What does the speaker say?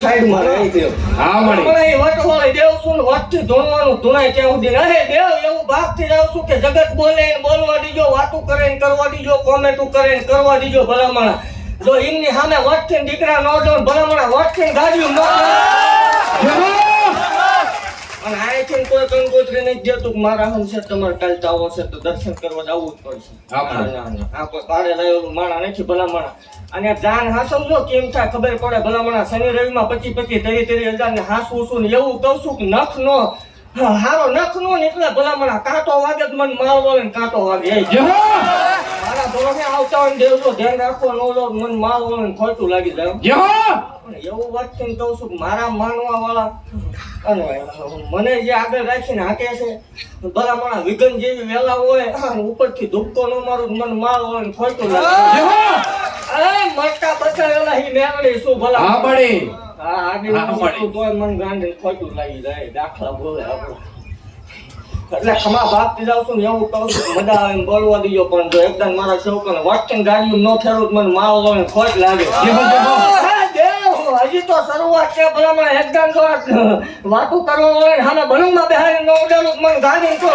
સાઈડમાં રહી ગયો. હા મળી પણ એ વટવાળી દેવ છું ને વટથી ધોવાનું ધોણાય ત્યાં સુધી રહે દેવ એવું ભાગથી જાઉં છું કે જગત બોલે ને બોલવા દીજો, વાતું કરે ને કરવા દીજો, કોમેન્ટું કરે ને કરવા દીજો ભલામણા. જો એમની સામે વટથી દીકરા ન દો ભલામણા વટથી ગાડીઓ ન અને આયથી કોઈ કંકોત્રી નથી દેતું કે મારા હમશે તમારે ચાલતા આવો છે તો દર્શન કરવા જવું જ પડશે. આ કોઈ પાડે લાવેલું માણા નથી ભલામણા. અને જાન હાસવજો કેમ થાય ખબર પડે ભલામણા. શનિ રવિમાં 25,000 30,000 ને હાસવું છું ને એવું કહું છું કે નખ નો હારો નખ નો નીકળે ભલામણા. કાંટો વાગે તો મને માલ વળે ને કાંટો વાગે મારા ભરોસે આવતા હોય ને દેવજો ધ્યાન રાખો ન લો મને માલ વળે ને ખોટું લાગી જાય. એવું વાત છે કહું છું કે મારા માનવા વાળા અને મને જે આગળ રાખીને હાકે છે ભલામણા વિઘન જેવી વેલા હોય ઉપરથી ધુપકો ન મારું મને માલ વળે ને ખોટું લાગે. અરે મટકા બચાવેલા હી મેળવી શું ભલા હા મળી હા આગળ તોય મન ગાંડે ખોટું લાગી જાય દાખલા બોલે આપણા. એટલે ખમા ભાગતી જાઉં છું ને એવું કહું છું કે મજા આવે બોલવા દીજો પણ જો એકદમ મારા સેવકોને વાટકીને ગાડીઓ ન ફેરવું મને માલ વળે ને ખોટ લાગે. હજી તો શરૂઆત છે ભલામણ એકદમ તો વાતું કરવા વળે સામે બલૂનમાં બેહાડી ન ઉડાડું મને ગાડી તો